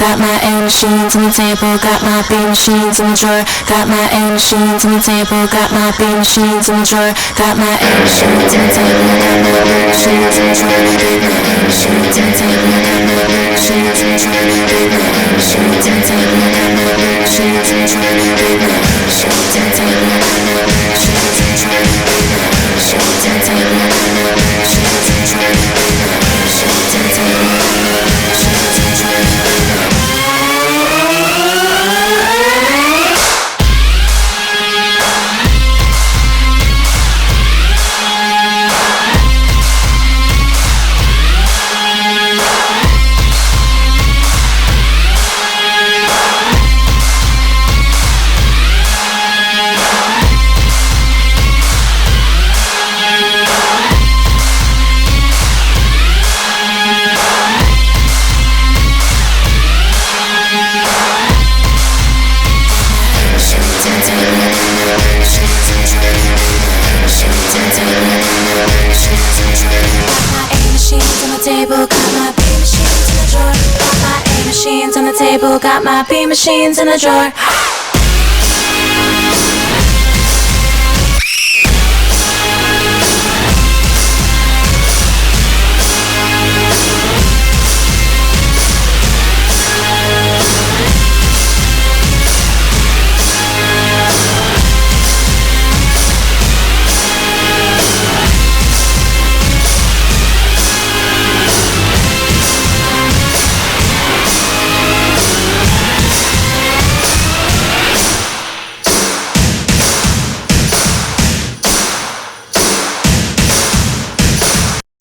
got my A machines on the table, got my B machines in the drawer, got my A machines on the table, got my B machines in the drawer, got my A machines on the table, got my B machines in the drawer, got my A machines on the table, got my B machines in the drawer, got my A machines on the table, got my B machines in the drawer, got my A machines on the table, got my B machines in the drawer, got my A machines on the table, got my B machines in the drawer, got my A machines on the table, got my B machines in the drawer. Got my B machines in the drawer.